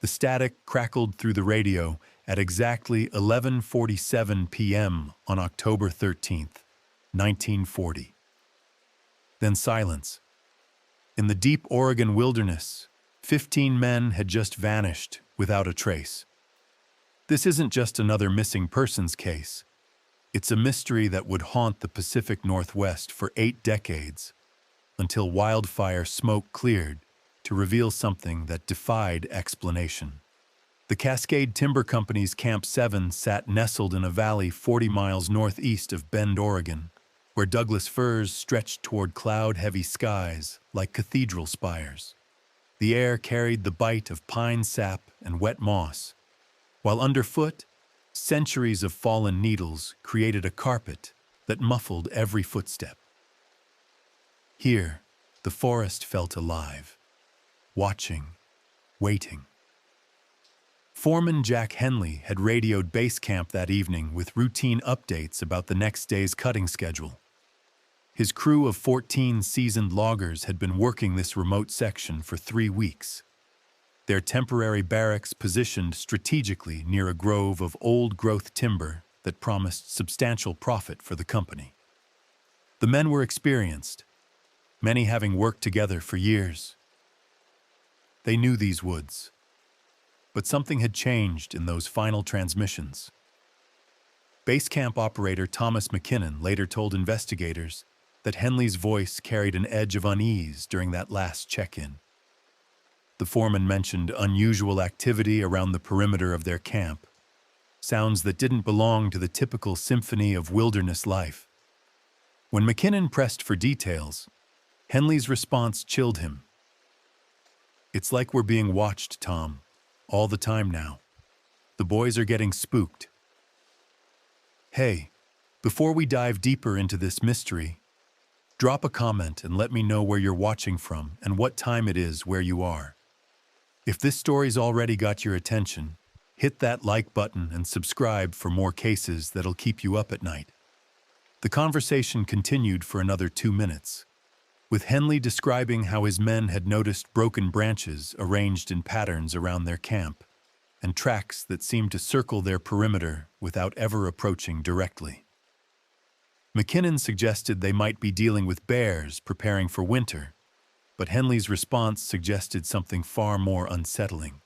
The static crackled through the radio at exactly 11:47 p.m. on October 13th, 1940. Then silence. In the deep Oregon wilderness, 15 men had just vanished without a trace. This isn't just another missing persons case. It's a mystery that would haunt the Pacific Northwest for 8 decades, until wildfire smoke cleared to reveal something that defied explanation. The Cascade Timber Company's Camp 7 sat nestled in a valley 40 miles northeast of Bend, Oregon, where Douglas firs stretched toward cloud-heavy skies like cathedral spires. The air carried the bite of pine sap and wet moss, while underfoot, centuries of fallen needles created a carpet that muffled every footstep. Here, the forest felt alive, watching, waiting. Foreman Jack Henley had radioed base camp that evening with routine updates about the next day's cutting schedule. His crew of 14 seasoned loggers had been working this remote section for 3 weeks. Their temporary barracks positioned strategically near a grove of old-growth timber that promised substantial profit for the company. The men were experienced, many having worked together for years. They knew these woods, but something had changed in those final transmissions. Base camp operator Thomas McKinnon later told investigators that Henley's voice carried an edge of unease during that last check-in. The foreman mentioned unusual activity around the perimeter of their camp, sounds that didn't belong to the typical symphony of wilderness life. When McKinnon pressed for details, Henley's response chilled him. "It's like we're being watched, Tom, all the time now. The boys are getting spooked." Hey, before we dive deeper into this mystery, drop a comment and let me know where you're watching from and what time it is where you are. If this story's already got your attention, hit that like button and subscribe for more cases that'll keep you up at night. The conversation continued for another 2 minutes, with Henley describing how his men had noticed broken branches arranged in patterns around their camp, and tracks that seemed to circle their perimeter without ever approaching directly. McKinnon suggested they might be dealing with bears preparing for winter, but Henley's response suggested something far more unsettling.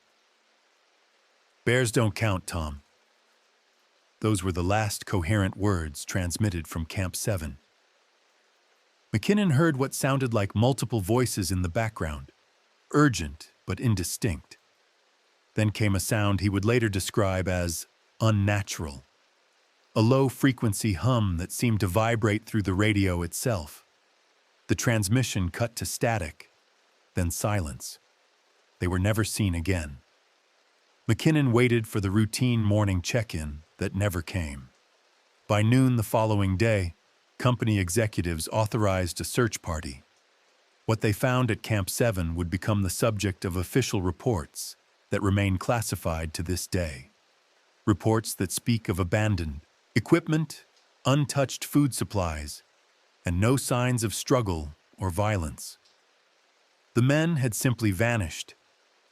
"Bears don't count, Tom." Those were the last coherent words transmitted from Camp 7. McKinnon heard what sounded like multiple voices in the background, urgent but indistinct. Then came a sound he would later describe as unnatural, a low-frequency hum that seemed to vibrate through the radio itself. The transmission cut to static, then silence. They were never seen again. McKinnon waited for the routine morning check-in that never came. By noon the following day, company executives authorized a search party. What they found at Camp 7 would become the subject of official reports that remain classified to this day. Reports that speak of abandoned equipment, untouched food supplies, and no signs of struggle or violence. The men had simply vanished,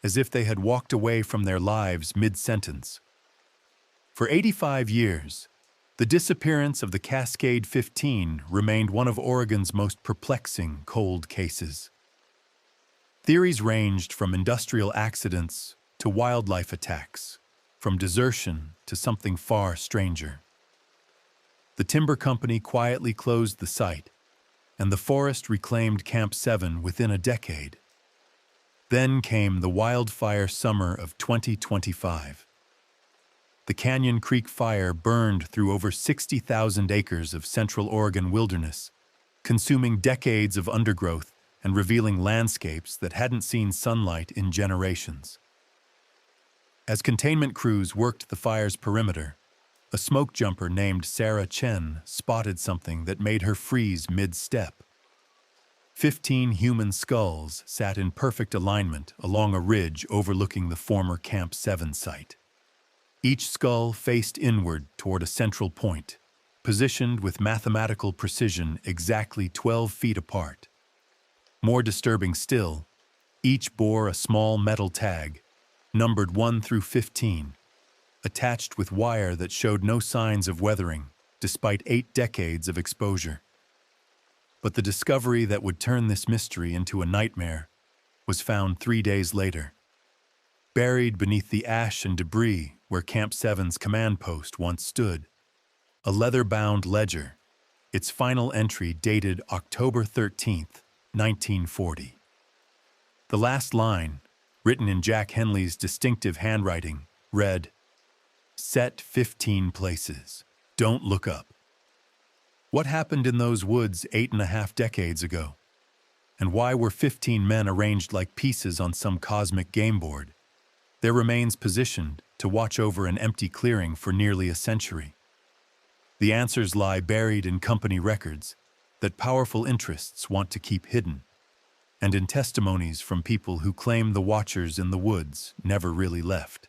as if they had walked away from their lives mid-sentence. For 85 years, the disappearance of the Cascade 15 remained one of Oregon's most perplexing cold cases. Theories ranged from industrial accidents to wildlife attacks, from desertion to something far stranger. The timber company quietly closed the site, and the forest reclaimed Camp 7 within a decade. Then came the wildfire summer of 2025. The Canyon Creek Fire burned through over 60,000 acres of Central Oregon wilderness, consuming decades of undergrowth and revealing landscapes that hadn't seen sunlight in generations. As containment crews worked the fire's perimeter, a smoke jumper named Sarah Chen spotted something that made her freeze mid-step. 15 human skulls sat in perfect alignment along a ridge overlooking the former Camp 7 site. Each skull faced inward toward a central point, positioned with mathematical precision exactly 12 feet apart. More disturbing still, each bore a small metal tag, numbered 1 through 15, attached with wire that showed no signs of weathering, despite 8 decades of exposure. But the discovery that would turn this mystery into a nightmare was found 3 days later. Buried beneath the ash and debris where Camp 7's command post once stood, a leather-bound ledger, its final entry dated October 13th, 1940. The last line, written in Jack Henley's distinctive handwriting, read, "Set 15 places. Don't look up." What happened in those woods 8.5 decades ago? And why were 15 men arranged like pieces on some cosmic game board, their remains positioned to watch over an empty clearing for nearly a century? The answers lie buried in company records that powerful interests want to keep hidden, and in testimonies from people who claim the watchers in the woods never really left.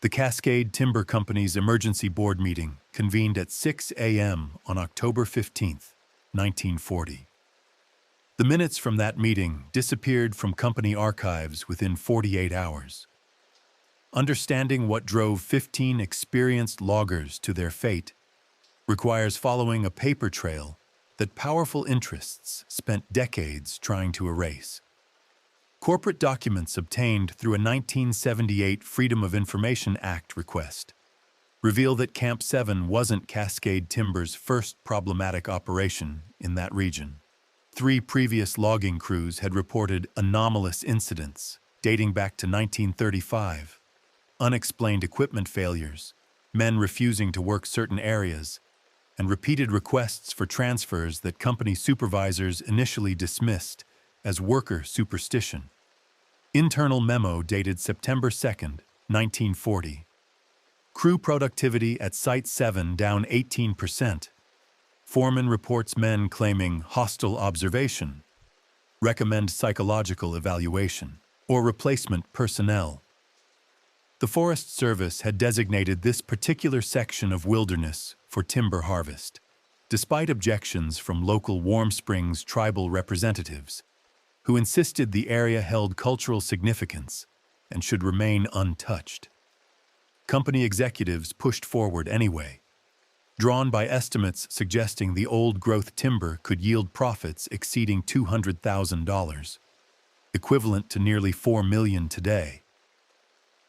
The Cascade Timber Company's emergency board meeting convened at 6 a.m. on October 15th, 1940. The minutes from that meeting disappeared from company archives within 48 hours. Understanding what drove 15 experienced loggers to their fate requires following a paper trail that powerful interests spent decades trying to erase. Corporate documents obtained through a 1978 Freedom of Information Act request reveal that Camp 7 wasn't Cascade Timber's first problematic operation in that region. 3 previous logging crews had reported anomalous incidents dating back to 1935, unexplained equipment failures, men refusing to work certain areas, and repeated requests for transfers that company supervisors initially dismissed as worker superstition. Internal memo dated September 2nd, 1940. Crew productivity at Site 7 down 18%. Foreman reports men claiming hostile observation. Recommend psychological evaluation or replacement personnel. The Forest Service had designated this particular section of wilderness for timber harvest, despite objections from local Warm Springs tribal representatives, who insisted the area held cultural significance and should remain untouched. Company executives pushed forward anyway, drawn by estimates suggesting the old-growth timber could yield profits exceeding $200,000, equivalent to nearly $4 million today.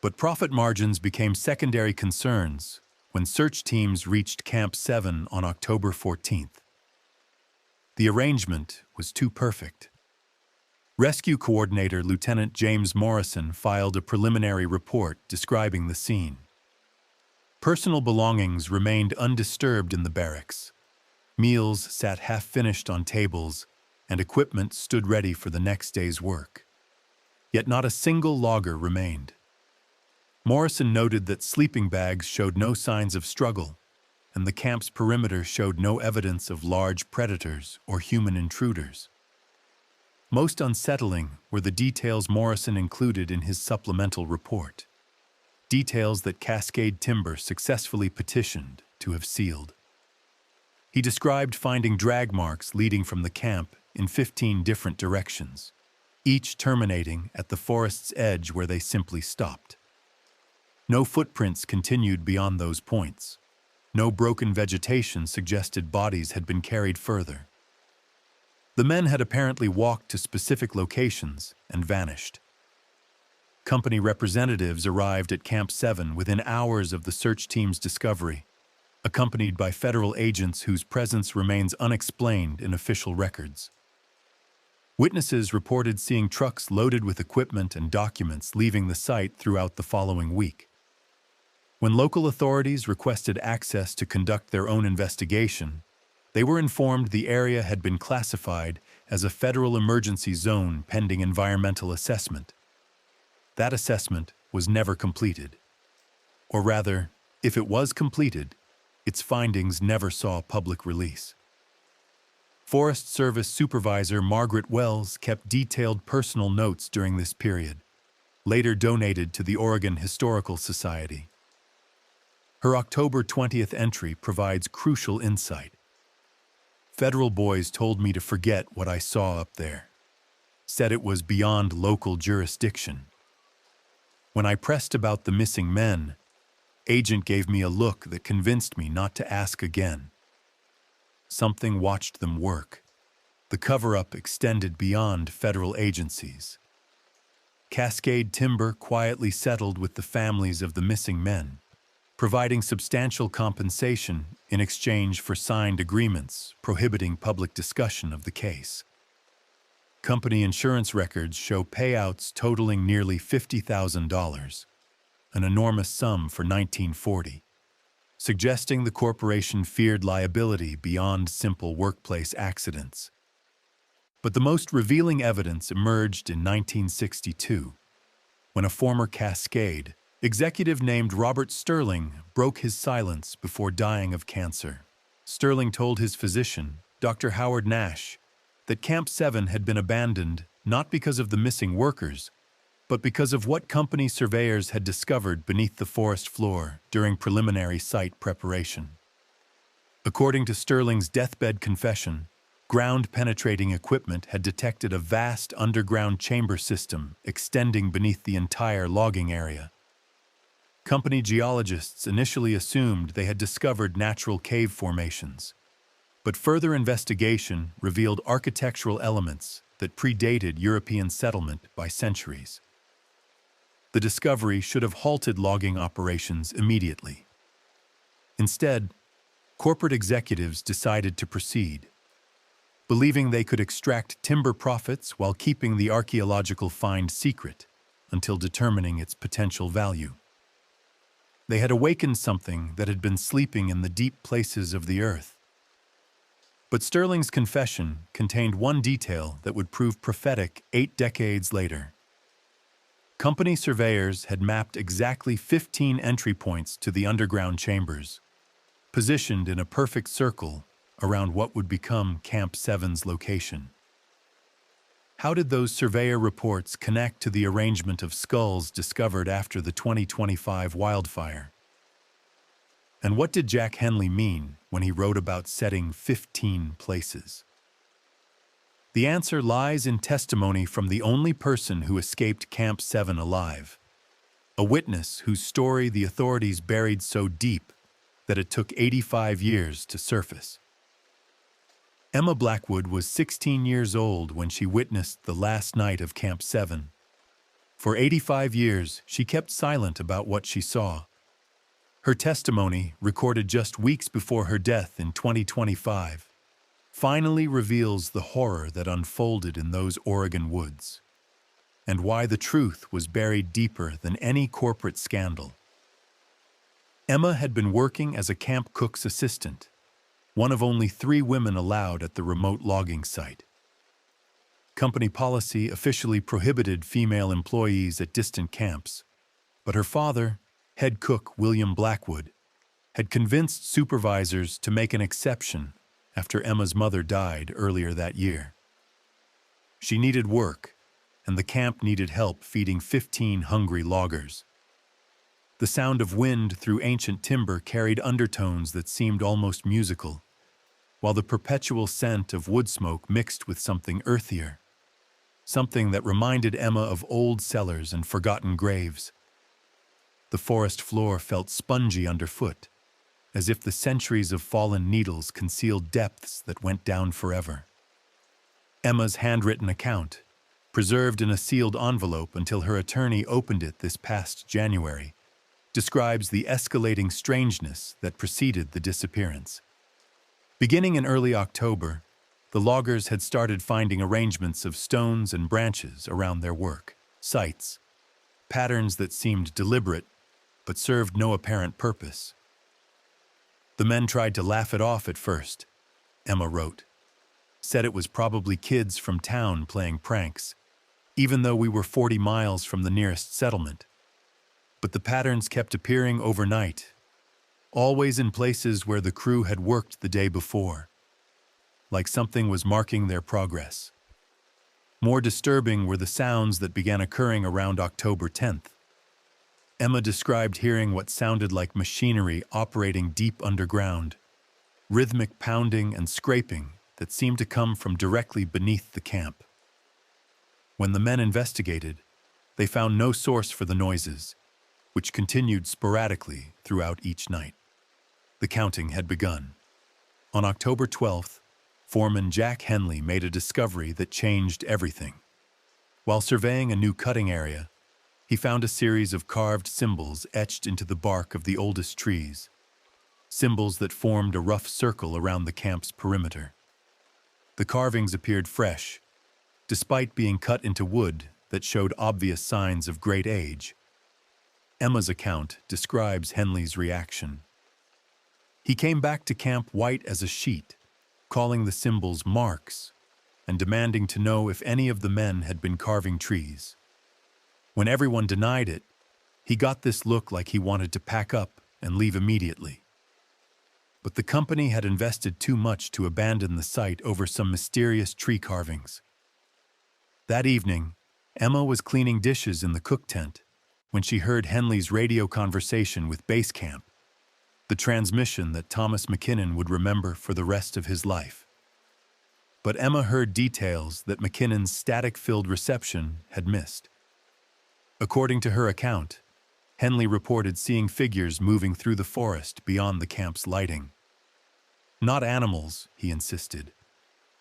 But profit margins became secondary concerns when search teams reached Camp 7 on October 14th. The arrangement was too perfect. Rescue Coordinator Lieutenant James Morrison filed a preliminary report describing the scene. Personal belongings remained undisturbed in the barracks. Meals sat half-finished on tables, and equipment stood ready for the next day's work. Yet not a single logger remained. Morrison noted that sleeping bags showed no signs of struggle, and the camp's perimeter showed no evidence of large predators or human intruders. Most unsettling were the details Morrison included in his supplemental report. Details that Cascade Timber successfully petitioned to have sealed. He described finding drag marks leading from the camp in 15 different directions, each terminating at the forest's edge where they simply stopped. No footprints continued beyond those points. No broken vegetation suggested bodies had been carried further. The men had apparently walked to specific locations and vanished. Company representatives arrived at Camp 7 within hours of the search team's discovery, accompanied by federal agents whose presence remains unexplained in official records. Witnesses reported seeing trucks loaded with equipment and documents leaving the site throughout the following week. When local authorities requested access to conduct their own investigation, they were informed the area had been classified as a federal emergency zone pending environmental assessment. That assessment was never completed. Or rather, if it was completed, its findings never saw public release. Forest Service Supervisor Margaret Wells kept detailed personal notes during this period, later donated to the Oregon Historical Society. Her October 20th entry provides crucial insight. Federal boys told me to forget what I saw up there. Said it was beyond local jurisdiction. When I pressed about the missing men, Agent gave me a look that convinced me not to ask again. Something watched them work. The cover-up extended beyond federal agencies. Cascade Timber quietly settled with the families of the missing men, providing substantial compensation in exchange for signed agreements prohibiting public discussion of the case. Company insurance records show payouts totaling nearly $50,000, an enormous sum for 1940, suggesting the corporation feared liability beyond simple workplace accidents. But the most revealing evidence emerged in 1962, when a former Cascade executive named Robert Sterling broke his silence before dying of cancer. Sterling told his physician, Dr. Howard Nash, that Camp 7 had been abandoned not because of the missing workers, but because of what company surveyors had discovered beneath the forest floor during preliminary site preparation. According to Sterling's deathbed confession, ground-penetrating equipment had detected a vast underground chamber system extending beneath the entire logging area. Company geologists initially assumed they had discovered natural cave formations, but further investigation revealed architectural elements that predated European settlement by centuries. The discovery should have halted logging operations immediately. Instead, corporate executives decided to proceed, believing they could extract timber profits while keeping the archaeological find secret until determining its potential value. They had awakened something that had been sleeping in the deep places of the earth. But Sterling's confession contained one detail that would prove prophetic 8 decades later. Company surveyors had mapped exactly 15 entry points to the underground chambers, positioned in a perfect circle around what would become Camp 7's location. How did those surveyor reports connect to the arrangement of skulls discovered after the 2025 wildfire? And what did Jack Henley mean when he wrote about setting 15 places? The answer lies in testimony from the only person who escaped Camp 7 alive, a witness whose story the authorities buried so deep that it took 85 years to surface. Emma Blackwood was 16 years old when she witnessed the last night of Camp 7. For 85 years, she kept silent about what she saw. Her testimony, recorded just weeks before her death in 2025, finally reveals the horror that unfolded in those Oregon woods, and why the truth was buried deeper than any corporate scandal. Emma had been working as a camp cook's assistant, one of only 3 women allowed at the remote logging site. Company policy officially prohibited female employees at distant camps, but her father, head cook William Blackwood, had convinced supervisors to make an exception after Emma's mother died earlier that year. She needed work, and the camp needed help feeding 15 hungry loggers. The sound of wind through ancient timber carried undertones that seemed almost musical, while the perpetual scent of wood smoke mixed with something earthier, something that reminded Emma of old cellars and forgotten graves. The forest floor felt spongy underfoot, as if the centuries of fallen needles concealed depths that went down forever. Emma's handwritten account, preserved in a sealed envelope until her attorney opened it this past January, describes the escalating strangeness that preceded the disappearance. Beginning in early October, the loggers had started finding arrangements of stones and branches around their work sites, patterns that seemed deliberate but served no apparent purpose. The men tried to laugh it off at first, Emma wrote. Said it was probably kids from town playing pranks, even though we were 40 miles from the nearest settlement. But the patterns kept appearing overnight, always in places where the crew had worked the day before, like something was marking their progress. More disturbing were the sounds that began occurring around October 10th. Emma described hearing what sounded like machinery operating deep underground, rhythmic pounding and scraping that seemed to come from directly beneath the camp. When the men investigated, They found no source for the noises, which continued sporadically throughout each night. The counting had begun. On October 12th, Foreman Jack Henley made a discovery that changed everything. While surveying a new cutting area, he found a series of carved symbols etched into the bark of the oldest trees, symbols that formed a rough circle around the camp's perimeter. The carvings appeared fresh, despite being cut into wood that showed obvious signs of great age. Emma's account describes Henley's reaction. He came back to camp white as a sheet, calling the symbols marks and demanding to know if any of the men had been carving trees. When everyone denied it, he got this look like he wanted to pack up and leave immediately. But the company had invested too much to abandon the site over some mysterious tree carvings. That evening, Emma was cleaning dishes in the cook tent when she heard Henley's radio conversation with base camp, the transmission that Thomas McKinnon would remember for the rest of his life. But Emma heard details that McKinnon's static-filled reception had missed. According to her account, Henley reported seeing figures moving through the forest beyond the camp's lighting. Not animals, he insisted,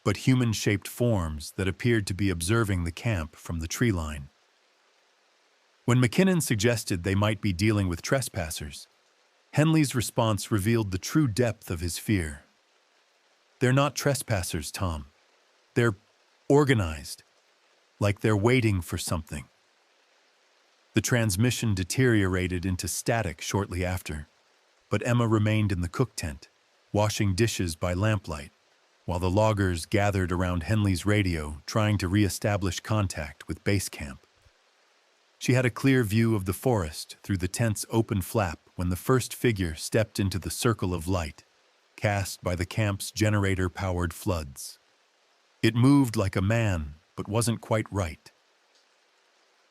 but human-shaped forms that appeared to be observing the camp from the tree line. When McKinnon suggested they might be dealing with trespassers, Henley's response revealed the true depth of his fear. "They're not trespassers, Tom. They're organized, like they're waiting for something." The transmission deteriorated into static shortly after, but Emma remained in the cook tent, washing dishes by lamplight, while the loggers gathered around Henley's radio trying to re-establish contact with base camp. She had a clear view of the forest through the tent's open flap when the first figure stepped into the circle of light, cast by the camp's generator-powered floods. It moved like a man, but wasn't quite right.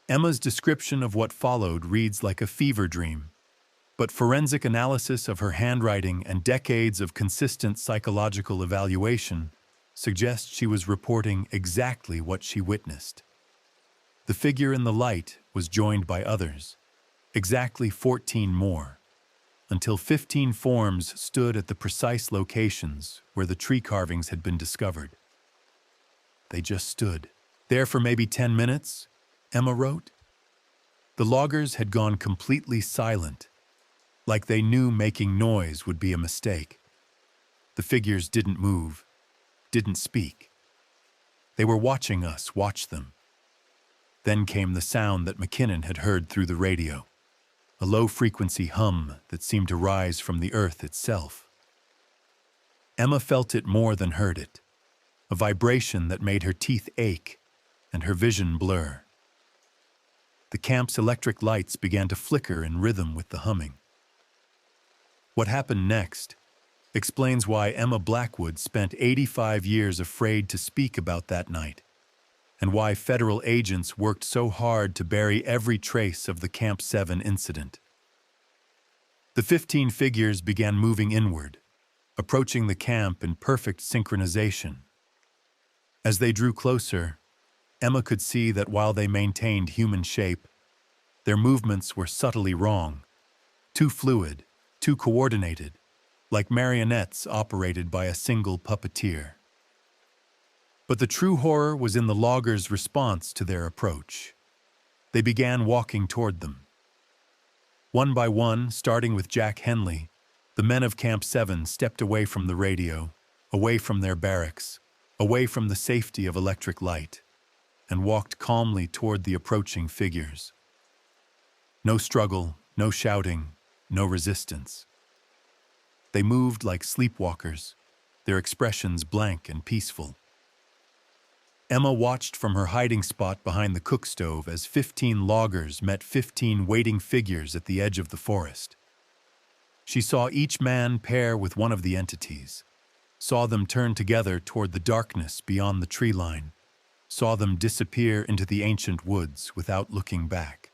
Emma's description of what followed reads like a fever dream, but forensic analysis of her handwriting and decades of consistent psychological evaluation suggests she was reporting exactly what she witnessed. The figure in the light was joined by others, exactly 14 more, until 15 forms stood at the precise locations where the tree carvings had been discovered. They just stood there for maybe 10 minutes, Emma wrote. The loggers had gone completely silent, like they knew making noise would be a mistake. The figures didn't move, didn't speak. They were watching us watch them. Then came the sound that McKinnon had heard through the radio, a low-frequency hum that seemed to rise from the earth itself. Emma felt it more than heard it, a vibration that made her teeth ache and her vision blur. The camp's electric lights began to flicker in rhythm with the humming. What happened next explains why Emma Blackwood spent 85 years afraid to speak about that night, and why federal agents worked so hard to bury every trace of the Camp 7 incident. The 15 figures began moving inward, approaching the camp in perfect synchronization. As they drew closer, Emma could see that while they maintained human shape, their movements were subtly wrong, too fluid, too coordinated, like marionettes operated by a single puppeteer. But the true horror was in the loggers' response to their approach. They began walking toward them. One by one, starting with Jack Henley, the men of Camp 7 stepped away from the radio, away from their barracks, away from the safety of electric light, and walked calmly toward the approaching figures. No struggle, no shouting, no resistance. They moved like sleepwalkers, their expressions blank and peaceful. Emma watched from her hiding spot behind the cook stove as 15 loggers met 15 waiting figures at the edge of the forest. She saw each man pair with one of the entities, saw them turn together toward the darkness beyond the tree line, saw them disappear into the ancient woods without looking back.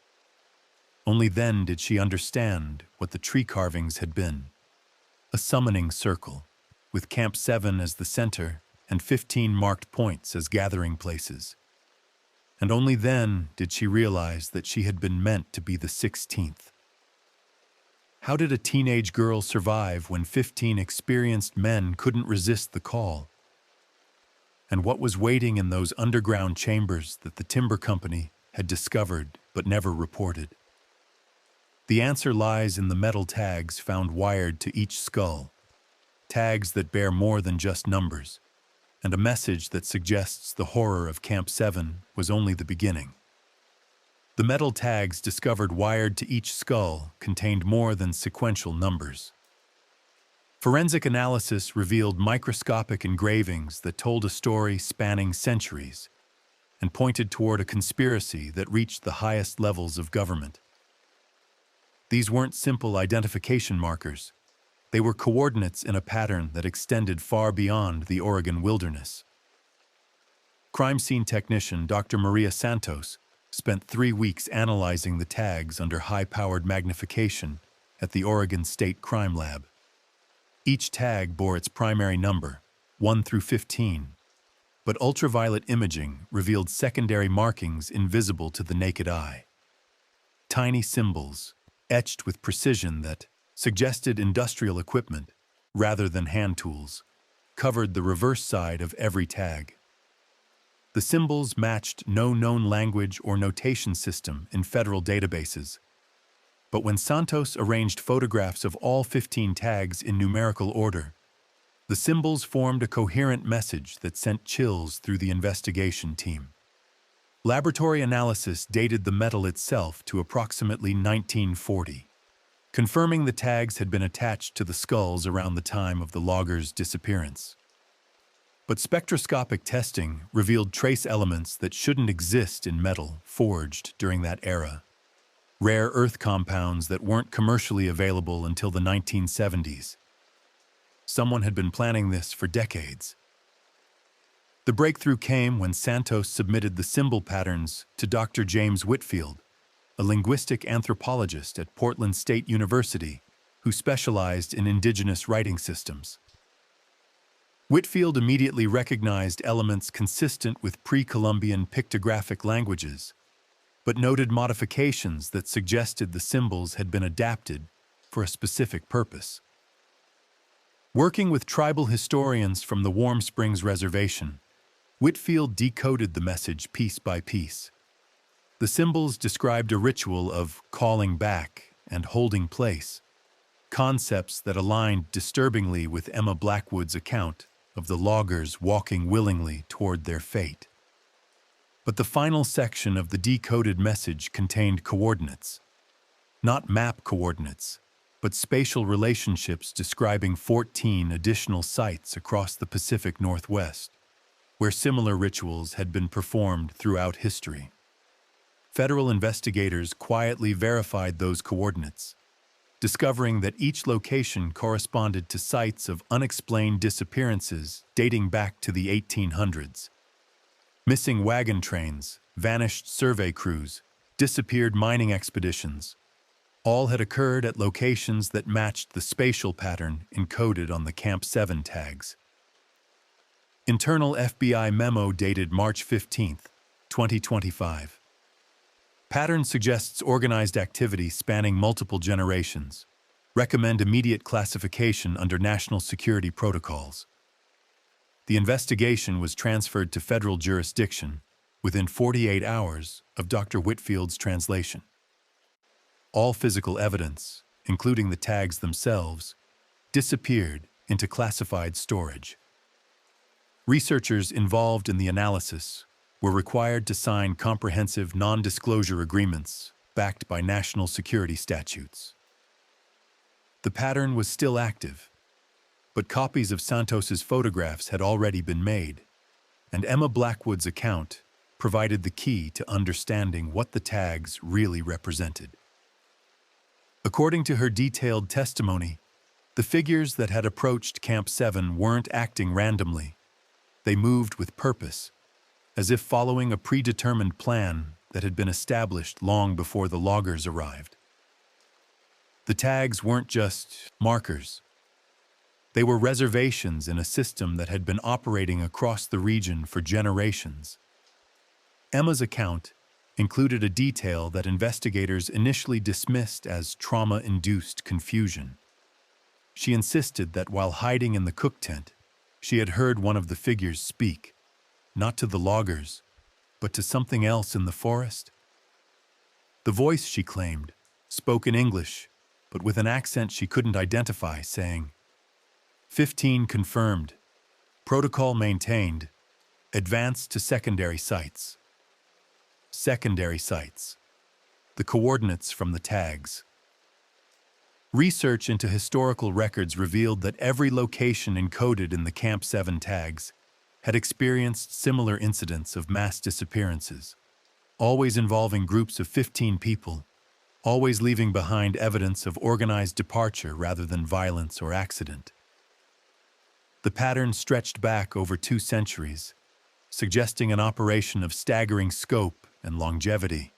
Only then did she understand what the tree carvings had been. A summoning circle, with Camp 7 as the center and 15 marked points as gathering places. And only then did she realize that she had been meant to be the 16th. How did a teenage girl survive when 15 experienced men couldn't resist the call? And what was waiting in those underground chambers that the timber company had discovered but never reported? The answer lies in the metal tags found wired to each skull, tags that bear more than just numbers, and a message that suggests the horror of Camp 7 was only the beginning. The metal tags discovered wired to each skull contained more than sequential numbers. Forensic analysis revealed microscopic engravings that told a story spanning centuries and pointed toward a conspiracy that reached the highest levels of government. These weren't simple identification markers. They were coordinates in a pattern that extended far beyond the Oregon wilderness. Crime scene technician Dr. Maria Santos spent 3 weeks analyzing the tags under high-powered magnification at the Oregon State Crime Lab. Each tag bore its primary number, 1 through 15, but ultraviolet imaging revealed secondary markings invisible to the naked eye. Tiny symbols, etched with precision that suggested industrial equipment rather than hand tools, covered the reverse side of every tag. The symbols matched no known language or notation system in federal databases. But when Santos arranged photographs of all 15 tags in numerical order, the symbols formed a coherent message that sent chills through the investigation team. Laboratory analysis dated the metal itself to approximately 1940. Confirming the tags had been attached to the skulls around the time of the loggers' disappearance. But spectroscopic testing revealed trace elements that shouldn't exist in metal forged during that era. Rare earth compounds that weren't commercially available until the 1970s. Someone had been planning this for decades. The breakthrough came when Santos submitted the symbol patterns to Dr. James Whitfield, a linguistic anthropologist at Portland State University who specialized in indigenous writing systems. Whitfield immediately recognized elements consistent with pre-Columbian pictographic languages, but noted modifications that suggested the symbols had been adapted for a specific purpose. Working with tribal historians from the Warm Springs Reservation, Whitfield decoded the message piece by piece. The symbols described a ritual of calling back and holding place, concepts that aligned disturbingly with Emma Blackwood's account of the loggers walking willingly toward their fate. But the final section of the decoded message contained coordinates. Not map coordinates, but spatial relationships describing 14 additional sites across the Pacific Northwest, where similar rituals had been performed throughout history. Federal investigators quietly verified those coordinates, discovering that each location corresponded to sites of unexplained disappearances dating back to the 1800s. Missing wagon trains, vanished survey crews, disappeared mining expeditions. All had occurred at locations that matched the spatial pattern encoded on the Camp 7 tags. Internal FBI memo dated March 15, 2025. Pattern suggests organized activity spanning multiple generations. Recommend immediate classification under national security protocols. The investigation was transferred to federal jurisdiction within 48 hours of Dr. Whitfield's translation. All physical evidence, including the tags themselves, disappeared into classified storage. Researchers involved in the analysis were required to sign comprehensive non-disclosure agreements backed by national security statutes. The pattern was still active, but copies of Santos's photographs had already been made, and Emma Blackwood's account provided the key to understanding what the tags really represented. According to her detailed testimony, the figures that had approached Camp 7 weren't acting randomly. They moved with purpose, as if following a predetermined plan that had been established long before the loggers arrived. The tags weren't just markers. They were reservations in a system that had been operating across the region for generations. Emma's account included a detail that investigators initially dismissed as trauma-induced confusion. She insisted that while hiding in the cook tent, she had heard one of the figures speak, not to the loggers, but to something else in the forest. The voice, she claimed, spoke in English, but with an accent she couldn't identify, saying, "15 confirmed. Protocol maintained. Advance to secondary sites." Secondary sites. The coordinates from the tags. Research into historical records revealed that every location encoded in the Camp 7 tags had experienced similar incidents of mass disappearances, always involving groups of 15 people, always leaving behind evidence of organized departure rather than violence or accident. The pattern stretched back over 2 centuries, suggesting an operation of staggering scope and longevity.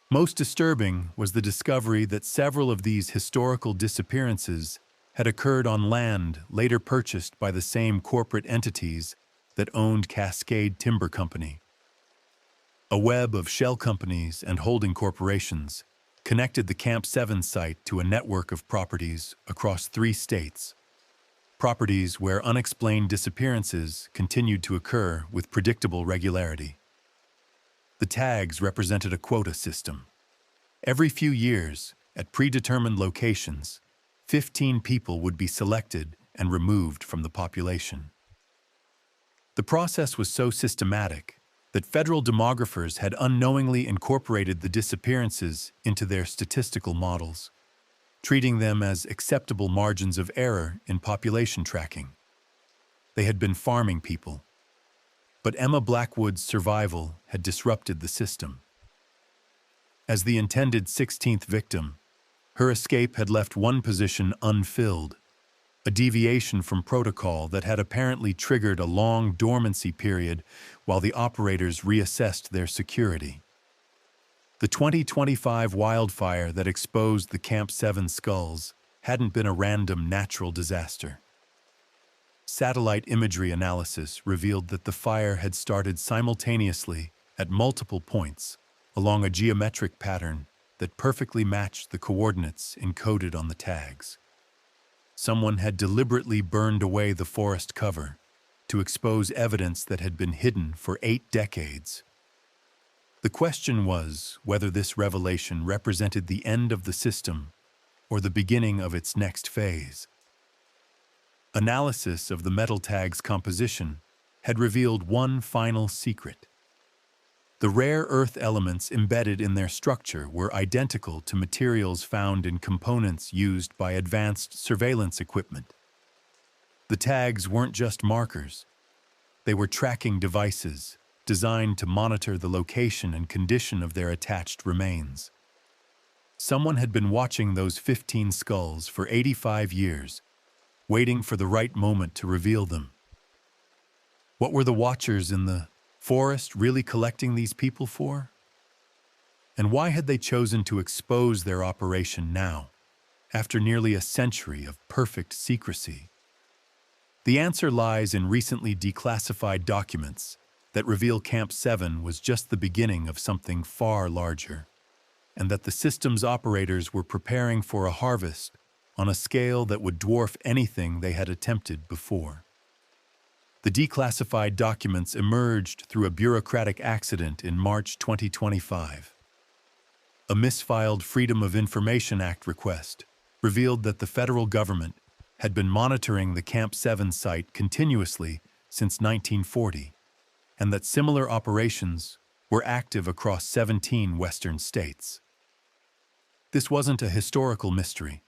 Most disturbing was the discovery that several of these historical disappearances had occurred on land later purchased by the same corporate entities that owned Cascade Timber Company. A web of shell companies and holding corporations connected the Camp 7 site to a network of properties across 3 states, properties where unexplained disappearances continued to occur with predictable regularity. The tags represented a quota system. Every few years, at predetermined locations, 15 people would be selected and removed from the population. The process was so systematic that federal demographers had unknowingly incorporated the disappearances into their statistical models, treating them as acceptable margins of error in population tracking. They had been farming people. But Emma Blackwood's survival had disrupted the system. As the intended 16th victim, her escape had left one position unfilled, a deviation from protocol that had apparently triggered a long dormancy period while the operators reassessed their security. The 2025 wildfire that exposed the Camp 7 skulls hadn't been a random natural disaster. Satellite imagery analysis revealed that the fire had started simultaneously at multiple points along a geometric pattern that perfectly matched the coordinates encoded on the tags. Someone had deliberately burned away the forest cover to expose evidence that had been hidden for 8 decades. The question was whether this revelation represented the end of the system or the beginning of its next phase. Analysis of the metal tag's composition had revealed one final secret. The rare earth elements embedded in their structure were identical to materials found in components used by advanced surveillance equipment. The tags weren't just markers. They were tracking devices designed to monitor the location and condition of their attached remains. Someone had been watching those 15 skulls for 85 years, waiting for the right moment to reveal them. What were the watchers in the forest really collecting these people for? And why had they chosen to expose their operation now, after nearly a century of perfect secrecy? The answer lies in recently declassified documents that reveal Camp 7 was just the beginning of something far larger, and that the system's operators were preparing for a harvest on a scale that would dwarf anything they had attempted before. The declassified documents emerged through a bureaucratic accident in March 2025. A misfiled Freedom of Information Act request revealed that the federal government had been monitoring the Camp 7 site continuously since 1940, and that similar operations were active across 17 western states. This wasn't a historical mystery.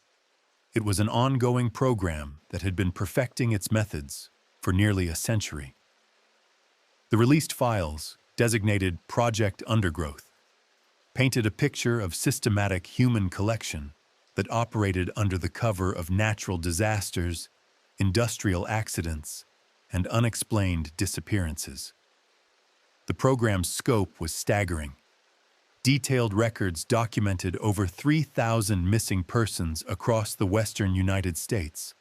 It was an ongoing program that had been perfecting its methods for nearly a century. The released files, designated Project Undergrowth, painted a picture of systematic human collection that operated under the cover of natural disasters, industrial accidents, and unexplained disappearances. The program's scope was staggering. Detailed records documented over 3,000 missing persons across the western United States,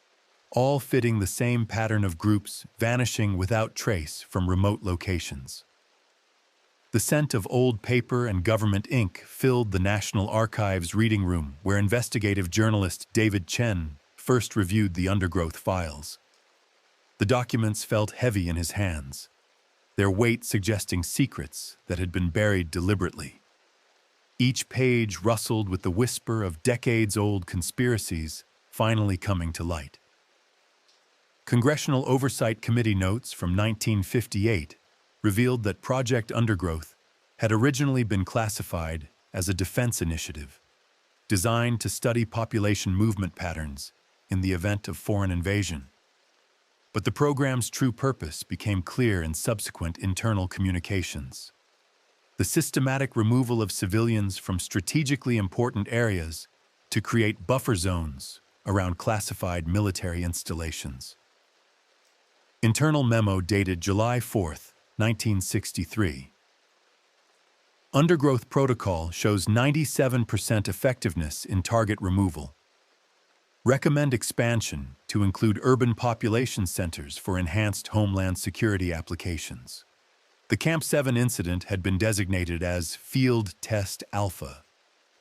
all fitting the same pattern of groups vanishing without trace from remote locations. The scent of old paper and government ink filled the National Archives reading room where investigative journalist David Chen first reviewed the undergrowth files. The documents felt heavy in his hands, their weight suggesting secrets that had been buried deliberately. Each page rustled with the whisper of decades-old conspiracies finally coming to light. Congressional Oversight Committee notes from 1958 revealed that Project Undergrowth had originally been classified as a defense initiative, designed to study population movement patterns in the event of foreign invasion. But the program's true purpose became clear in subsequent internal communications. The systematic removal of civilians from strategically important areas to create buffer zones around classified military installations. Internal memo dated July 4, 1963. Undergrowth protocol shows 97% effectiveness in target removal. Recommend expansion to include urban population centers for enhanced homeland security applications. The Camp 7 incident had been designated as Field Test Alpha,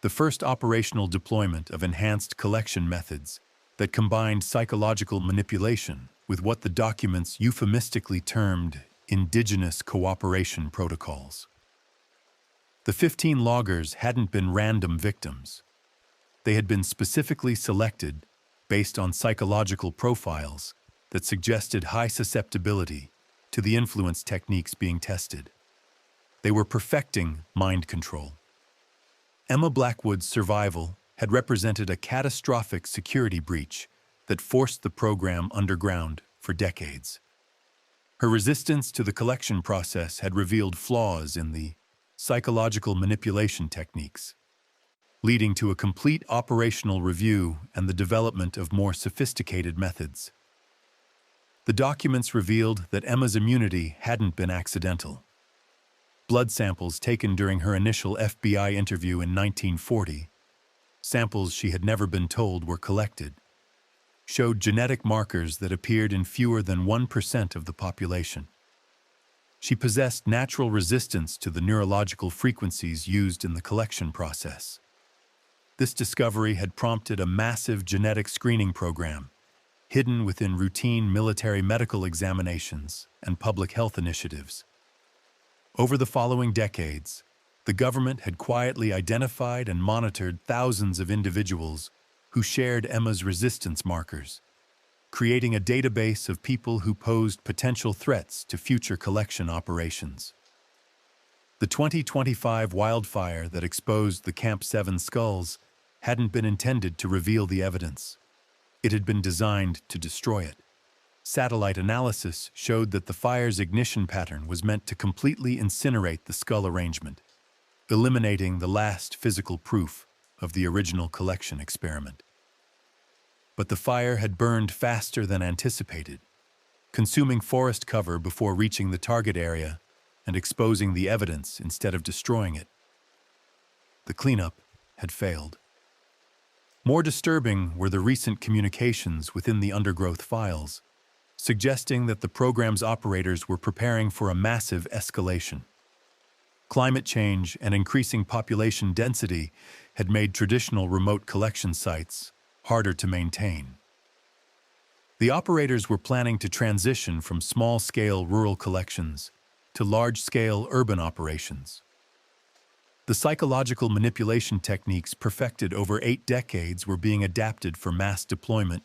the first operational deployment of enhanced collection methods that combined psychological manipulation with what the documents euphemistically termed indigenous cooperation protocols. The 15 loggers hadn't been random victims. They had been specifically selected based on psychological profiles that suggested high susceptibility to the influence techniques being tested. They were perfecting mind control. Emma Blackwood's survival had represented a catastrophic security breach that forced the program underground for decades. Her resistance to the collection process had revealed flaws in the psychological manipulation techniques, leading to a complete operational review and the development of more sophisticated methods. The documents revealed that Emma's immunity hadn't been accidental. Blood samples taken during her initial FBI interview in 1940, samples she had never been told were collected, showed genetic markers that appeared in fewer than 1% of the population. She possessed natural resistance to the neurological frequencies used in the collection process. This discovery had prompted a massive genetic screening program, hidden within routine military medical examinations and public health initiatives. Over the following decades, the government had quietly identified and monitored thousands of individuals who shared Emma's resistance markers, creating a database of people who posed potential threats to future collection operations. The 2025 wildfire that exposed the Camp 7 skulls hadn't been intended to reveal the evidence. It had been designed to destroy it. Satellite analysis showed that the fire's ignition pattern was meant to completely incinerate the skull arrangement, eliminating the last physical proof of the original collection experiment. But the fire had burned faster than anticipated, consuming forest cover before reaching the target area and exposing the evidence instead of destroying it. The cleanup had failed. More disturbing were the recent communications within the undergrowth files, suggesting that the program's operators were preparing for a massive escalation. Climate change and increasing population density had made traditional remote collection sites harder to maintain. The operators were planning to transition from small-scale rural collections to large-scale urban operations. The psychological manipulation techniques perfected over 8 decades were being adapted for mass deployment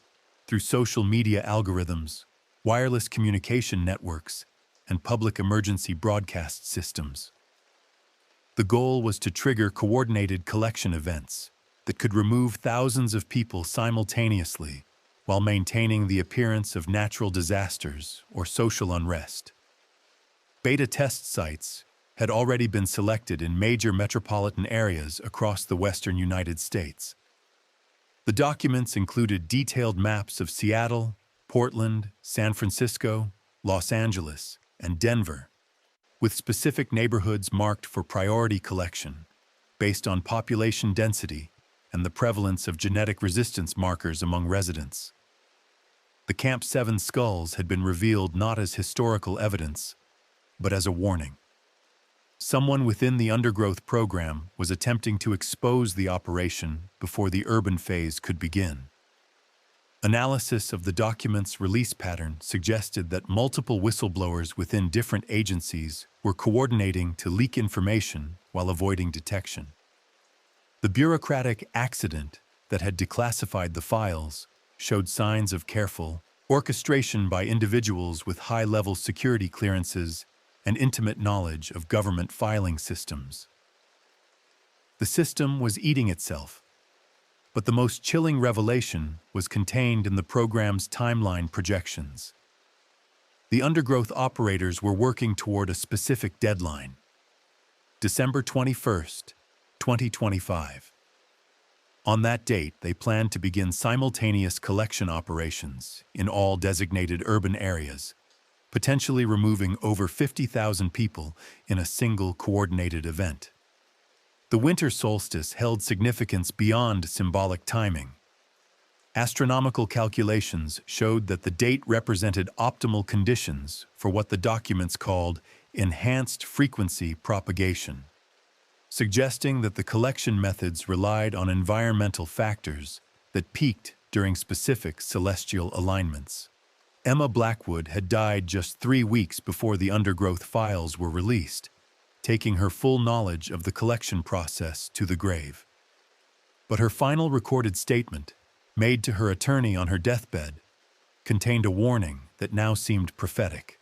through social media algorithms, wireless communication networks, and public emergency broadcast systems. The goal was to trigger coordinated collection events that could remove thousands of people simultaneously while maintaining the appearance of natural disasters or social unrest. Beta test sites had already been selected in major metropolitan areas across the western United States. The documents included detailed maps of Seattle, Portland, San Francisco, Los Angeles, and Denver, with specific neighborhoods marked for priority collection based on population density and the prevalence of genetic resistance markers among residents. The Camp 7 skulls had been revealed not as historical evidence, but as a warning. Someone within the undergrowth program was attempting to expose the operation before the urban phase could begin. Analysis of the document's release pattern suggested that multiple whistleblowers within different agencies were coordinating to leak information while avoiding detection. The bureaucratic accident that had declassified the files showed signs of careful orchestration by individuals with high-level security clearances and intimate knowledge of government filing systems. The system was eating itself, but the most chilling revelation was contained in the program's timeline projections. The undergrowth operators were working toward a specific deadline: December 21st, 2025. On that date, they planned to begin simultaneous collection operations in all designated urban areas, potentially removing over 50,000 people in a single coordinated event. The winter solstice held significance beyond symbolic timing. Astronomical calculations showed that the date represented optimal conditions for what the documents called enhanced frequency propagation, suggesting that the collection methods relied on environmental factors that peaked during specific celestial alignments. Emma Blackwood had died just 3 weeks before the undergrowth files were released, taking her full knowledge of the collection process to the grave. But her final recorded statement, made to her attorney on her deathbed, contained a warning that now seemed prophetic.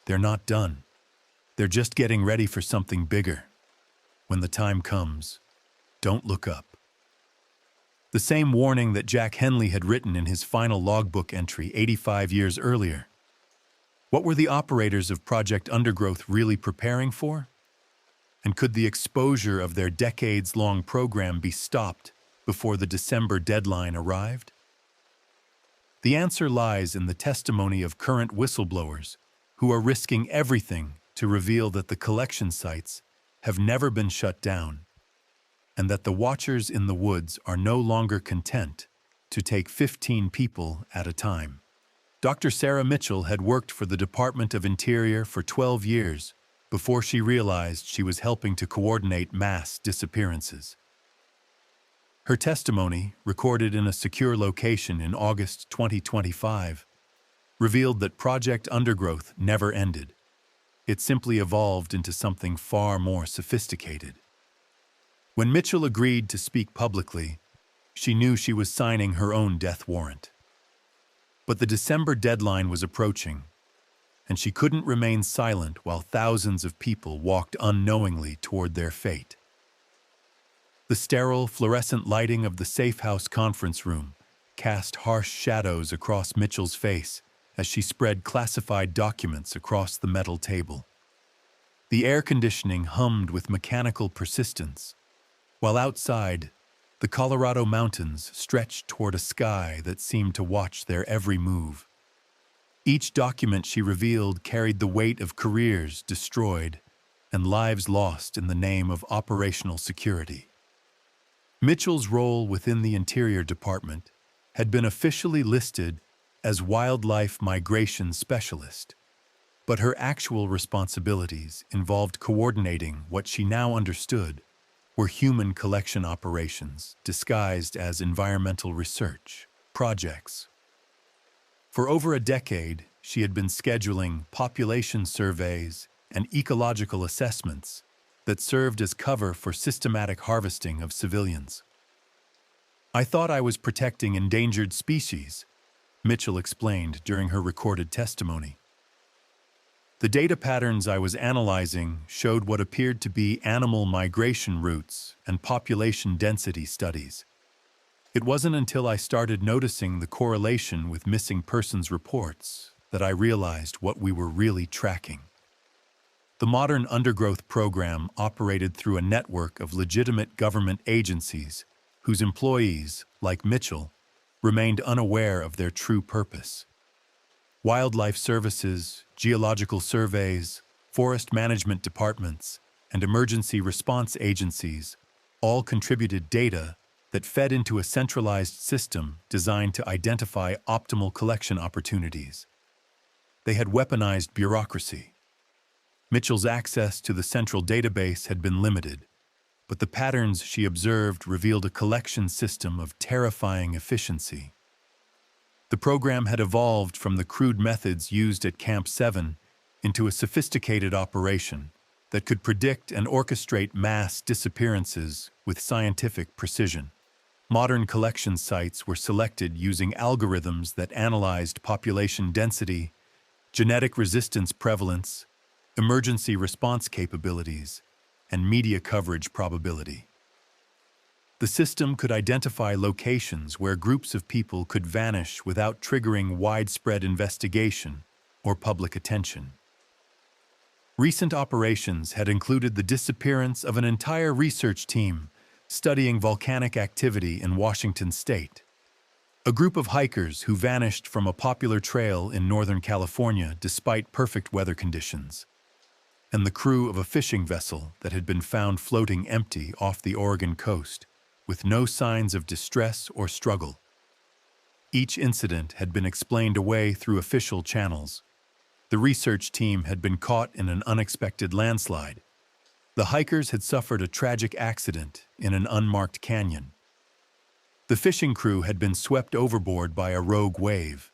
They're not done. They're just getting ready for something bigger. When the time comes, don't look up. The same warning that Jack Henley had written in his final logbook entry 85 years earlier. What were the operators of Project Undergrowth really preparing for? And could the exposure of their decades-long program be stopped before the December deadline arrived? The answer lies in the testimony of current whistleblowers who are risking everything to reveal that the collection sites have never been shut down, and that the watchers in the woods are no longer content to take 15 people at a time. Dr. Sarah Mitchell had worked for the Department of Interior for 12 years before she realized she was helping to coordinate mass disappearances. Her testimony, recorded in a secure location in August 2025, revealed that Project Undergrowth never ended. It simply evolved into something far more sophisticated. When Mitchell agreed to speak publicly, she knew she was signing her own death warrant. But the December deadline was approaching, and she couldn't remain silent while thousands of people walked unknowingly toward their fate. The sterile, fluorescent lighting of the Safe House conference room cast harsh shadows across Mitchell's face as she spread classified documents across the metal table. The air conditioning hummed with mechanical persistence, while outside, the Colorado mountains stretched toward a sky that seemed to watch their every move. Each document she revealed carried the weight of careers destroyed and lives lost in the name of operational security. Mitchell's role within the Interior Department had been officially listed as Wildlife Migration Specialist, but her actual responsibilities involved coordinating what she now understood were human collection operations disguised as environmental research projects. For over a decade, she had been scheduling population surveys and ecological assessments that served as cover for systematic harvesting of civilians. "I thought I was protecting endangered species," Mitchell explained during her recorded testimony. "The data patterns I was analyzing showed what appeared to be animal migration routes and population density studies. It wasn't until I started noticing the correlation with missing persons reports that I realized what we were really tracking." The modern undergrowth program operated through a network of legitimate government agencies whose employees, like Mitchell, remained unaware of their true purpose. Wildlife services, geological surveys, forest management departments, and emergency response agencies all contributed data that fed into a centralized system designed to identify optimal collection opportunities. They had weaponized bureaucracy. Mitchell's access to the central database had been limited, but the patterns she observed revealed a collection system of terrifying efficiency. The program had evolved from the crude methods used at Camp 7 into a sophisticated operation that could predict and orchestrate mass disappearances with scientific precision. Modern collection sites were selected using algorithms that analyzed population density, genetic resistance prevalence, emergency response capabilities, and media coverage probability. The system could identify locations where groups of people could vanish without triggering widespread investigation or public attention. Recent operations had included the disappearance of an entire research team studying volcanic activity in Washington state. A group of hikers who vanished from a popular trail in Northern California despite perfect weather conditions, and the crew of a fishing vessel that had been found floating empty off the Oregon coast, with no signs of distress or struggle. Each incident had been explained away through official channels. The research team had been caught in an unexpected landslide. The hikers had suffered a tragic accident in an unmarked canyon. The fishing crew had been swept overboard by a rogue wave.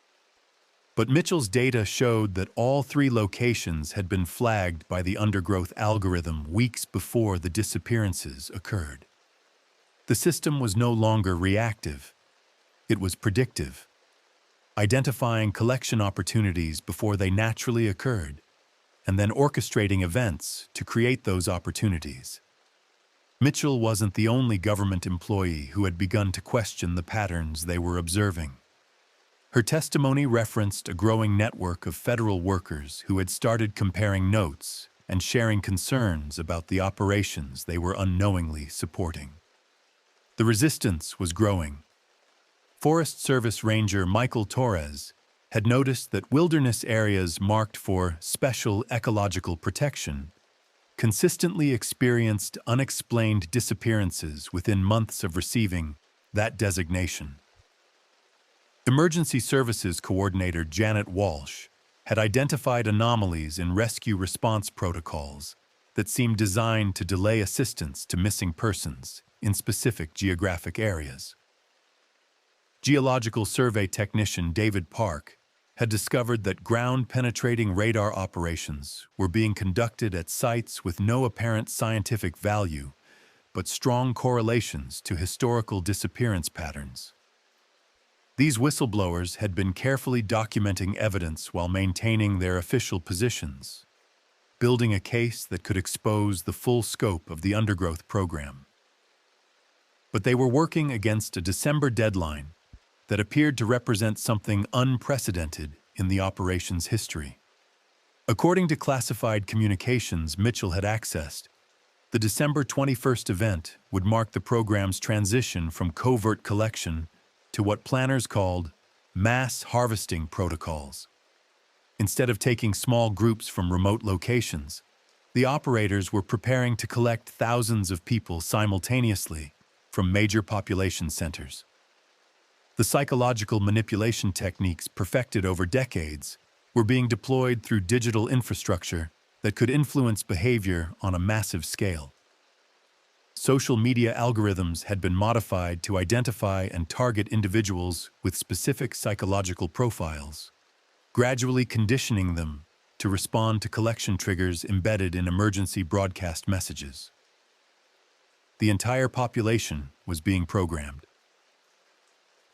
But Mitchell's data showed that all three locations had been flagged by the undergrowth algorithm weeks before the disappearances occurred. The system was no longer reactive. It was predictive, identifying collection opportunities before they naturally occurred, and then orchestrating events to create those opportunities. Mitchell wasn't the only government employee who had begun to question the patterns they were observing. Her testimony referenced a growing network of federal workers who had started comparing notes and sharing concerns about the operations they were unknowingly supporting. The resistance was growing. Forest Service Ranger Michael Torres had noticed that wilderness areas marked for special ecological protection consistently experienced unexplained disappearances within months of receiving that designation. Emergency Services Coordinator Janet Walsh had identified anomalies in rescue response protocols that seemed designed to delay assistance to missing persons in specific geographic areas. Geological survey technician David Park had discovered that ground-penetrating radar operations were being conducted at sites with no apparent scientific value, but strong correlations to historical disappearance patterns. These whistleblowers had been carefully documenting evidence while maintaining their official positions, building a case that could expose the full scope of the undergrowth program. But they were working against a December deadline that appeared to represent something unprecedented in the operation's history. According to classified communications Mitchell had accessed, the December 21st event would mark the program's transition from covert collection to what planners called mass harvesting protocols. Instead of taking small groups from remote locations, the operators were preparing to collect thousands of people simultaneously from major population centers. The psychological manipulation techniques perfected over decades were being deployed through digital infrastructure that could influence behavior on a massive scale. Social media algorithms had been modified to identify and target individuals with specific psychological profiles, gradually conditioning them to respond to collection triggers embedded in emergency broadcast messages. The entire population was being programmed.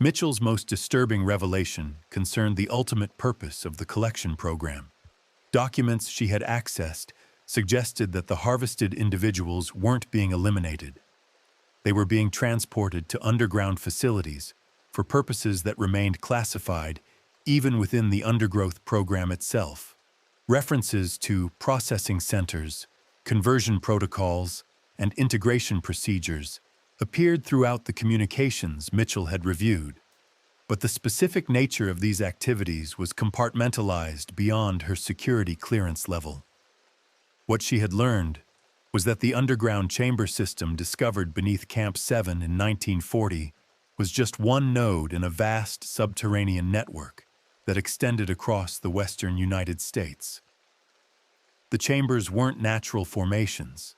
Mitchell's most disturbing revelation concerned the ultimate purpose of the collection program. Documents she had accessed suggested that the harvested individuals weren't being eliminated. They were being transported to underground facilities for purposes that remained classified even within the undergrowth program itself. References to processing centers, conversion protocols, and integration procedures appeared throughout the communications Mitchell had reviewed, but the specific nature of these activities was compartmentalized beyond her security clearance level. What she had learned was that the underground chamber system discovered beneath Camp 7 in 1940 was just one node in a vast subterranean network that extended across the western United States. The chambers weren't natural formations.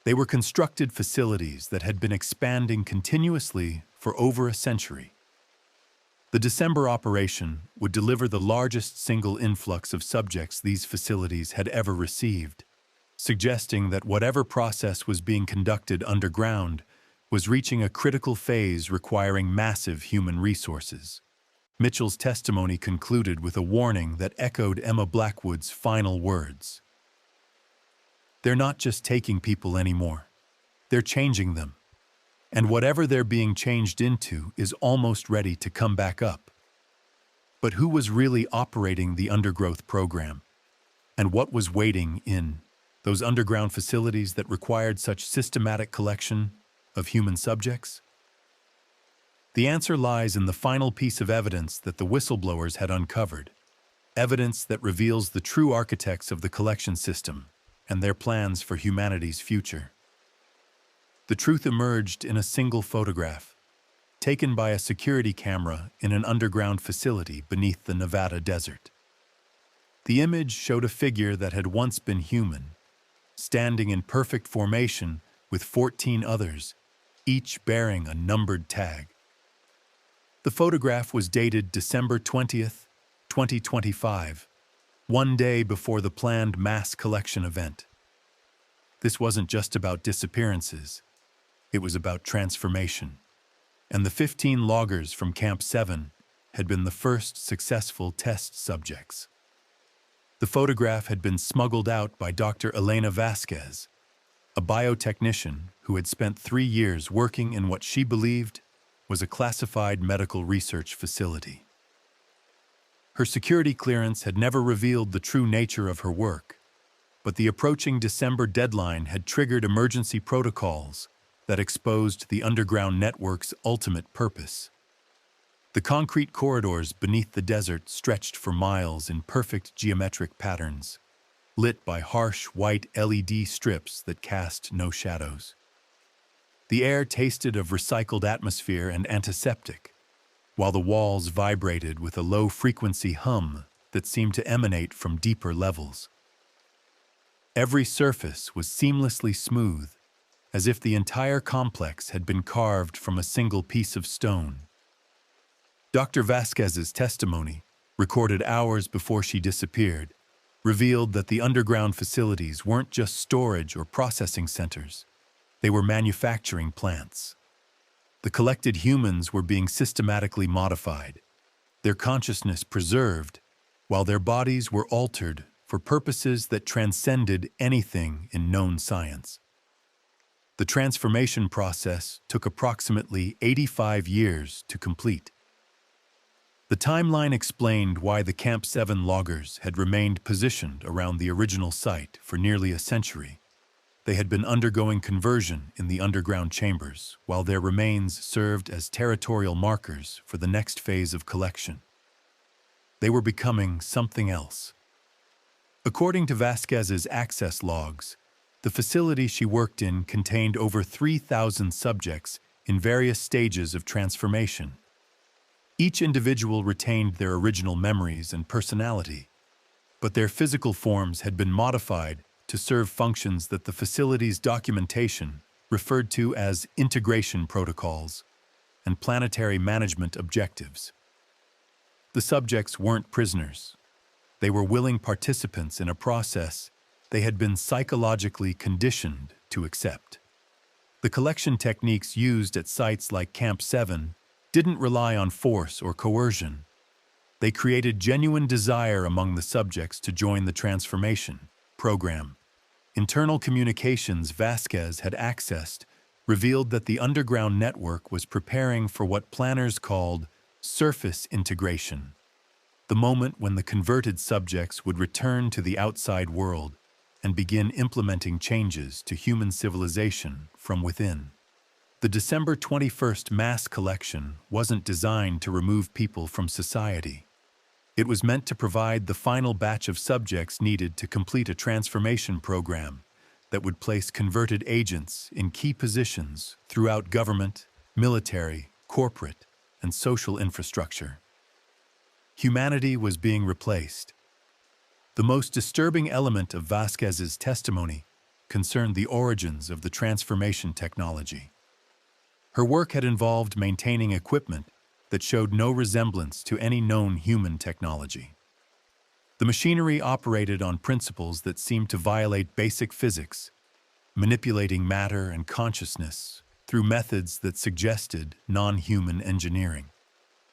They were constructed facilities that had been expanding continuously for over a century. The December operation would deliver the largest single influx of subjects these facilities had ever received, suggesting that whatever process was being conducted underground was reaching a critical phase requiring massive human resources. Mitchell's testimony concluded with a warning that echoed Emma Blackwood's final words. They're not just taking people anymore. They're changing them. And whatever they're being changed into is almost ready to come back up. But who was really operating the undergrowth program? And what was waiting in those underground facilities that required such systematic collection of human subjects? The answer lies in the final piece of evidence that the whistleblowers had uncovered, evidence that reveals the true architects of the collection system and their plans for humanity's future. The truth emerged in a single photograph, taken by a security camera in an underground facility beneath the Nevada desert. The image showed a figure that had once been human, standing in perfect formation with 14 others, each bearing a numbered tag. The photograph was dated December 20th, 2025, one day before the planned mass collection event. This wasn't just about disappearances. It was about transformation. And the 15 loggers from Camp 7 had been the first successful test subjects. The photograph had been smuggled out by Dr. Elena Vasquez, a biotechnician who had spent 3 years working in what she believed was a classified medical research facility. Her security clearance had never revealed the true nature of her work, but the approaching December deadline had triggered emergency protocols that exposed the underground network's ultimate purpose. The concrete corridors beneath the desert stretched for miles in perfect geometric patterns, lit by harsh white LED strips that cast no shadows. The air tasted of recycled atmosphere and antiseptic, while the walls vibrated with a low-frequency hum that seemed to emanate from deeper levels. Every surface was seamlessly smooth, as if the entire complex had been carved from a single piece of stone. Dr. Vasquez's testimony, recorded hours before she disappeared, revealed that the underground facilities weren't just storage or processing centers. They were manufacturing plants. The collected humans were being systematically modified, their consciousness preserved, while their bodies were altered for purposes that transcended anything in known science. The transformation process took approximately 85 years to complete. The timeline explained why the Camp 7 loggers had remained positioned around the original site for nearly a century. They had been undergoing conversion in the underground chambers, while their remains served as territorial markers for the next phase of collection. They were becoming something else. According to Vasquez's access logs, the facility she worked in contained over 3,000 subjects in various stages of transformation. Each individual retained their original memories and personality, but their physical forms had been modified to serve functions that the facility's documentation referred to as integration protocols and planetary management objectives. The subjects weren't prisoners. They were willing participants in a process they had been psychologically conditioned to accept. The collection techniques used at sites like Camp 7 didn't rely on force or coercion. They created genuine desire among the subjects to join the transformation program. Internal communications Vasquez had accessed revealed that the underground network was preparing for what planners called surface integration, the moment when the converted subjects would return to the outside world and begin implementing changes to human civilization from within. The December 21st mass collection wasn't designed to remove people from society. It was meant to provide the final batch of subjects needed to complete a transformation program that would place converted agents in key positions throughout government, military, corporate, and social infrastructure. Humanity was being replaced. The most disturbing element of Vasquez's testimony concerned the origins of the transformation technology. Her work had involved maintaining equipment that showed no resemblance to any known human technology. The machinery operated on principles that seemed to violate basic physics, manipulating matter and consciousness through methods that suggested non-human engineering.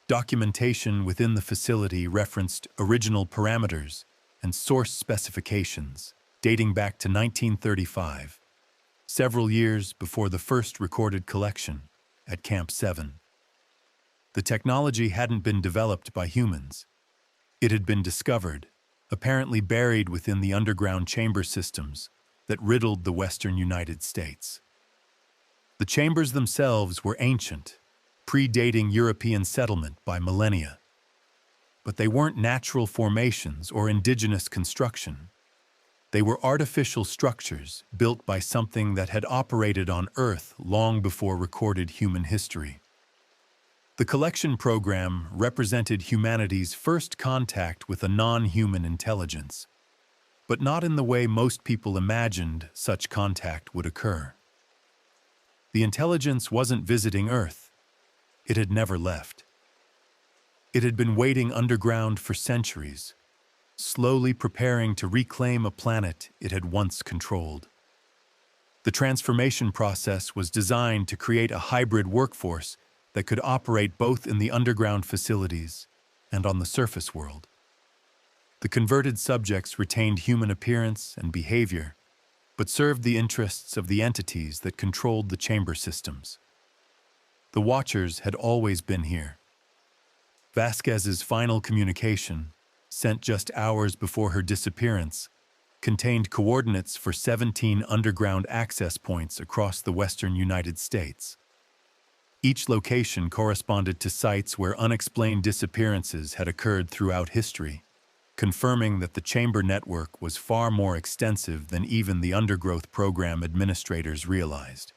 Documentation within the facility referenced original parameters and source specifications dating back to 1935, several years before the first recorded collection at Camp 7. The technology hadn't been developed by humans. It had been discovered, apparently buried within the underground chamber systems that riddled the western United States. The chambers themselves were ancient, predating European settlement by millennia. But they weren't natural formations or indigenous construction. They were artificial structures built by something that had operated on Earth long before recorded human history. The collection program represented humanity's first contact with a non-human intelligence, but not in the way most people imagined such contact would occur. The intelligence wasn't visiting Earth. It had never left. It had been waiting underground for centuries, slowly preparing to reclaim a planet it had once controlled. The transformation process was designed to create a hybrid workforce that could operate both in the underground facilities and on the surface world. The converted subjects retained human appearance and behavior, but served the interests of the entities that controlled the chamber systems. The Watchers had always been here. Vasquez's final communication, sent just hours before her disappearance, contained coordinates for 17 underground access points across the western United States. Each location corresponded to sites where unexplained disappearances had occurred throughout history, confirming that the chamber network was far more extensive than even the undergrowth program administrators realized.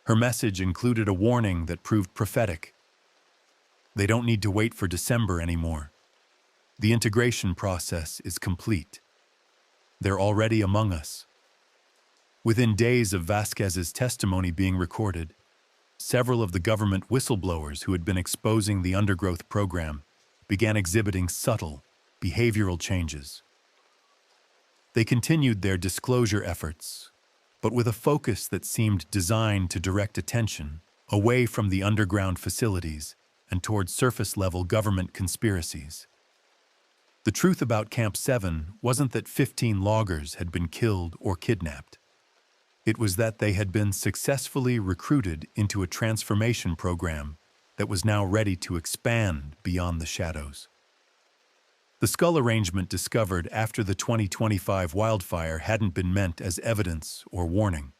Her message included a warning that proved prophetic. They don't need to wait for December anymore. The integration process is complete. They're already among us. Within days of Vasquez's testimony being recorded, several of the government whistleblowers who had been exposing the undergrowth program began exhibiting subtle, behavioral changes. They continued their disclosure efforts, but with a focus that seemed designed to direct attention away from the underground facilities and toward surface-level government conspiracies. The truth about Camp 7 wasn't that 15 loggers had been killed or kidnapped. It was that they had been successfully recruited into a transformation program that was now ready to expand beyond the shadows. The skull arrangement discovered after the 2025 wildfire hadn't been meant as evidence or warning.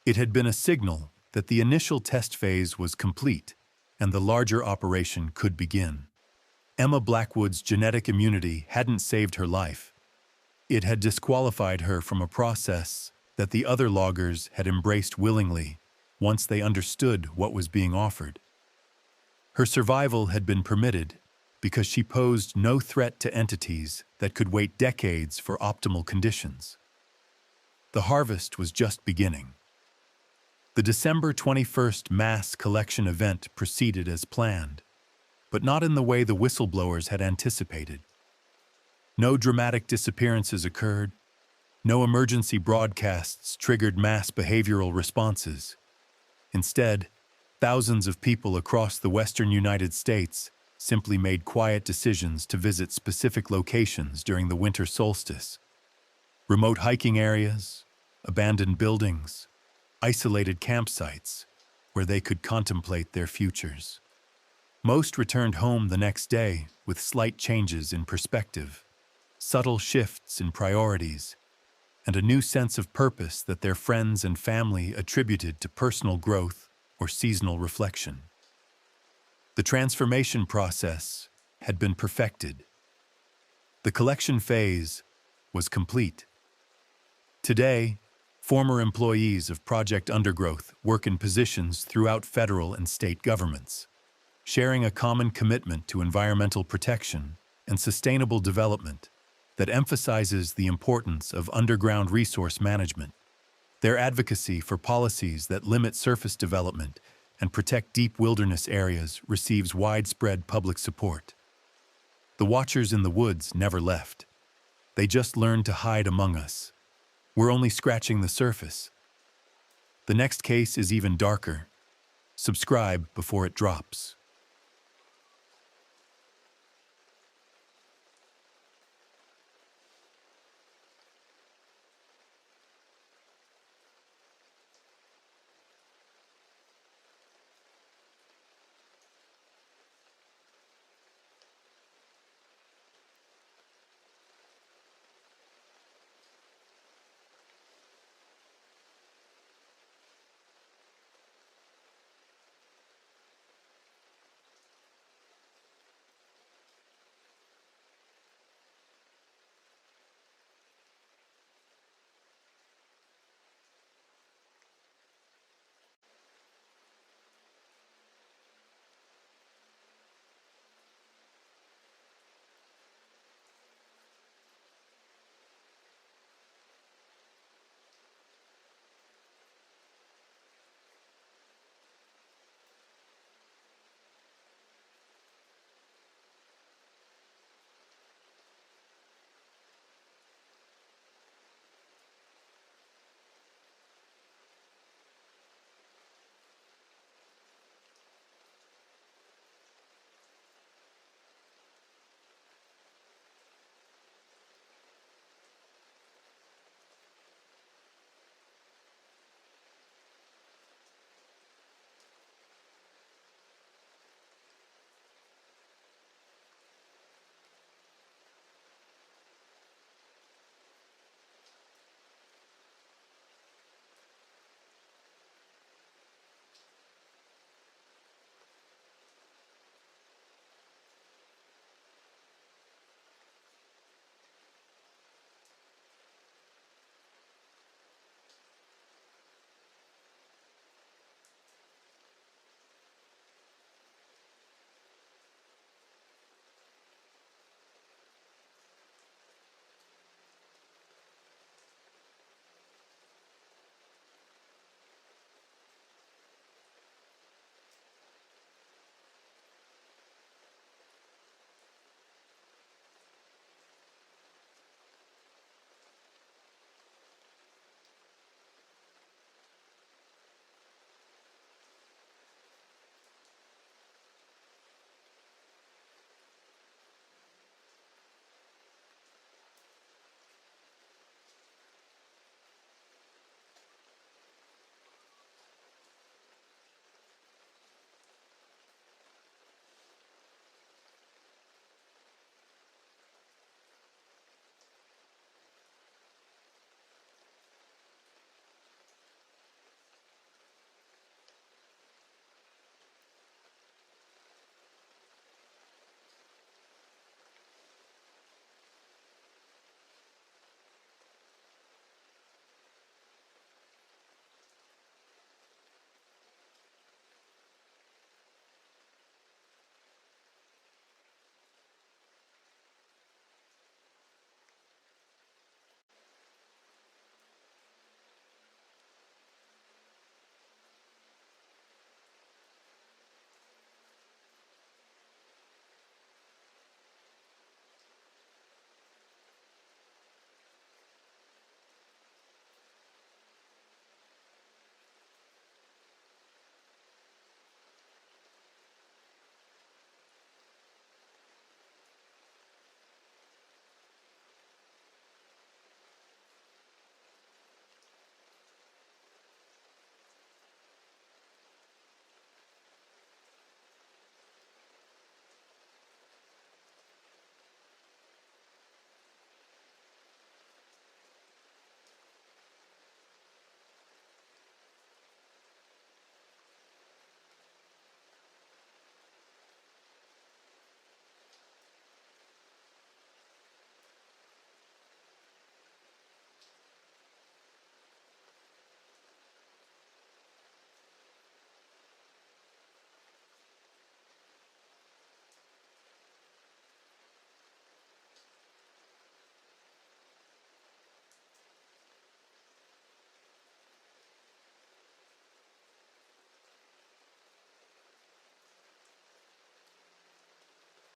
It had been a signal that the initial test phase was complete and the larger operation could begin. Emma Blackwood's genetic immunity hadn't saved her life. It had disqualified her from a process that the other loggers had embraced willingly once they understood what was being offered. Her survival had been permitted because she posed no threat to entities that could wait decades for optimal conditions. The harvest was just beginning. The December 21st mass collection event proceeded as planned, but not in the way the whistleblowers had anticipated. No dramatic disappearances occurred. No emergency broadcasts triggered mass behavioral responses. Instead, thousands of people across the western United States simply made quiet decisions to visit specific locations during the winter solstice. Remote hiking areas, abandoned buildings, isolated campsites where they could contemplate their futures. Most returned home the next day with slight changes in perspective, subtle shifts in priorities, and a new sense of purpose that their friends and family attributed to personal growth or seasonal reflection. The transformation process had been perfected. The collection phase was complete. Today, former employees of Project Undergrowth work in positions throughout federal and state governments, sharing a common commitment to environmental protection and sustainable development that emphasizes the importance of underground resource management. Their advocacy for policies that limit surface development and protect deep wilderness areas receives widespread public support. The Watchers in the woods never left. They just learned to hide among us. We're only scratching the surface. The next case is even darker. Subscribe before it drops.